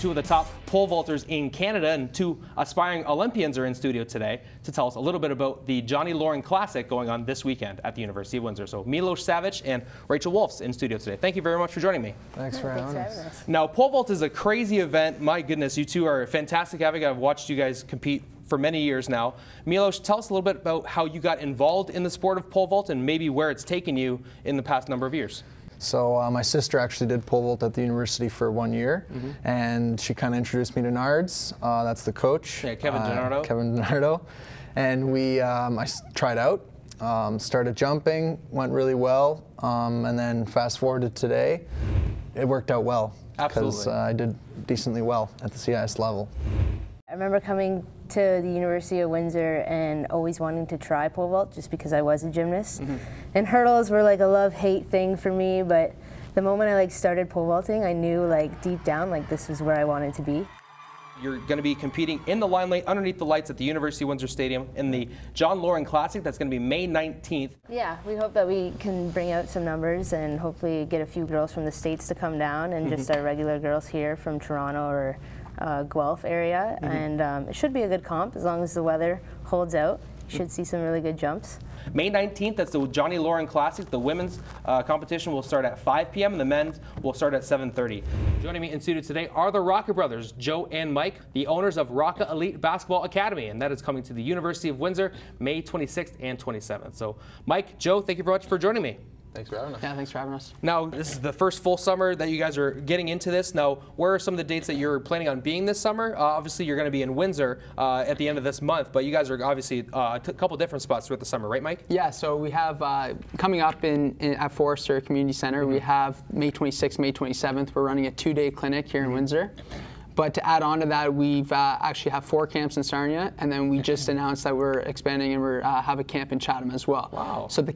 two of the top pole vaulters in Canada, and two aspiring Olympians are in studio today to tell us a little bit about the Johnny Lauren Classic going on this weekend at the University of Windsor. So Milos, Savic, and Rachael Wolf's in studio today. Thank you very much for joining me. Thanks for having us. Now, pole vault is a crazy event. My goodness, you two are fantastic having it. I've watched you guys compete for many years now. Milos, tell us a little bit about how you got involved in the sport of pole vault and maybe where it's taken you in the past number of years. So my sister actually did pole vault at the university for 1 year, and she kind of introduced me to Nards. That's the coach. Yeah, Kevin Gennardo. Kevin Gennardo. And I tried out, started jumping, went really well, and then fast forward to today, it worked out well. Absolutely. Because I did decently well at the CIS level. I remember coming to the University of Windsor and always wanting to try pole vault just because I was a gymnast. And hurdles were like a love-hate thing for me, but the moment I started pole vaulting, I knew deep down this was where I wanted to be. You're going to be competing in the limelight underneath the lights at the University of Windsor Stadium in the John Lauren Classic. That's going to be May 19th. Yeah, we hope that we can bring out some numbers and hopefully get a few girls from the States to come down and just our regular girls here from Toronto or Guelph area, and it should be a good comp as long as the weather holds out. You should see some really good jumps. May 19th, that's the Johnny Lauren Classic. The women's competition will start at 5 p.m. and the men's will start at 7:30. Joining me in studio today are the Rocca brothers, Joe and Mike, the owners of Rocca Elite Basketball Academy, and that is coming to the University of Windsor May 26th and 27th. So Mike, Joe, thank you very much for joining me. Thanks for having us. Yeah, thanks for having us. Now, this is the first full summer that you guys are getting into this. Now, where are some of the dates that you're planning on being this summer? Obviously, you're going to be in Windsor at the end of this month, but you guys are obviously a couple different spots throughout the summer, right, Mike? Yeah, so we have coming up at Forrester Community Center, we have May 26th, May 27th. We're running a 2-day clinic here in Windsor. But to add on to that, we've actually have 4 camps in Sarnia, and then we just announced that we're expanding and we have a camp in Chatham as well. Wow. So the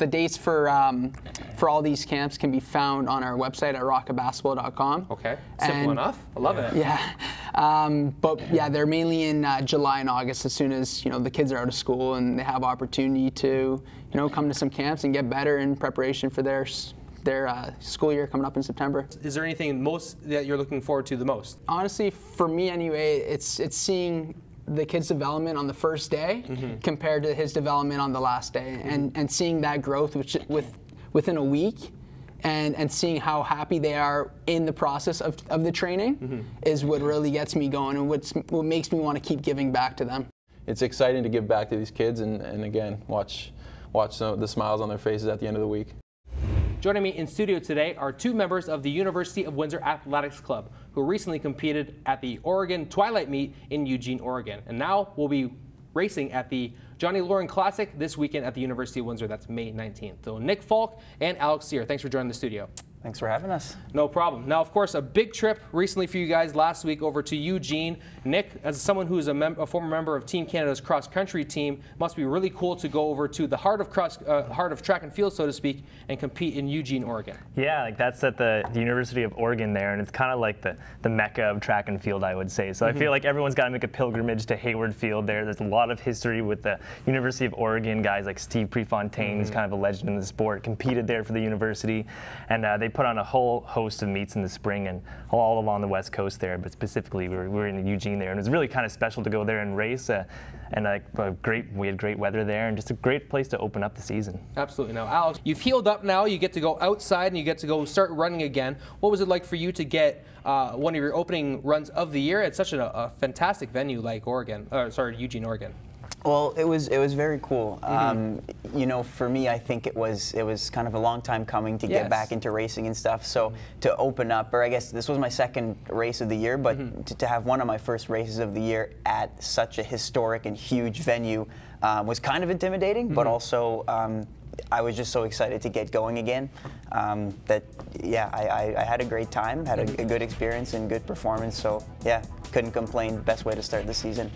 dates for all these camps can be found on our website at rockabasketball.com. Okay, simple enough. I love it. Yeah, but yeah, they're mainly in July and August as soon as the kids are out of school and they have opportunity to come to some camps and get better in preparation for their school year coming up in September. Is there anything that you're looking forward to the most? Honestly, for me anyway, it's seeing the kid's development on the first day compared to his development on the last day, and seeing that growth within a week, and seeing how happy they are in the process of the training is what really gets me going and what makes me want to keep giving back to them. It's exciting to give back to these kids and again, watch the smiles on their faces at the end of the week. Joining me in studio today are 2 members of the University of Windsor Athletics Club who recently competed at the Oregon Twilight Meet in Eugene, Oregon, and now will be racing at the Johnny Lauren Classic this weekend at the University of Windsor. That's May 19th. So Nick Falk and Alex Sear, thanks for joining the studio. Thanks for having us. No problem. Now, of course, a big trip recently for you guys last week over to Eugene. Nick, as someone who's a former member of Team Canada's cross-country team, must be really cool to go over to the heart of track and field, so to speak, and compete in Eugene, Oregon. Yeah, that's at the University of Oregon there, and it's kind of like the mecca of track and field, I would say. So I feel like everyone's got to make a pilgrimage to Hayward Field there. There's a lot of history with the University of Oregon guys like Steve Prefontaine, who's kind of a legend in the sport, competed there for the university, and they put on a whole host of meets in the spring and all along the west coast there, but specifically we were in Eugene there, and it was really kind of special to go there and race, and we had great weather there, and just a great place to open up the season. Absolutely. Now, Alex, you've healed up now, you get to go outside and you get to go start running again. What was it like for you to get one of your opening runs of the year at such a fantastic venue like Eugene, Oregon? Well, it was very cool. For me, I think it was kind of a long time coming to get back into racing and stuff. So to open up, or I guess this was my second race of the year, but to have one of my first races of the year at such a historic and huge venue was kind of intimidating, but also I was just so excited to get going again that I had a great time, had a good experience and good performance. So yeah, couldn't complain. Best way to start the season.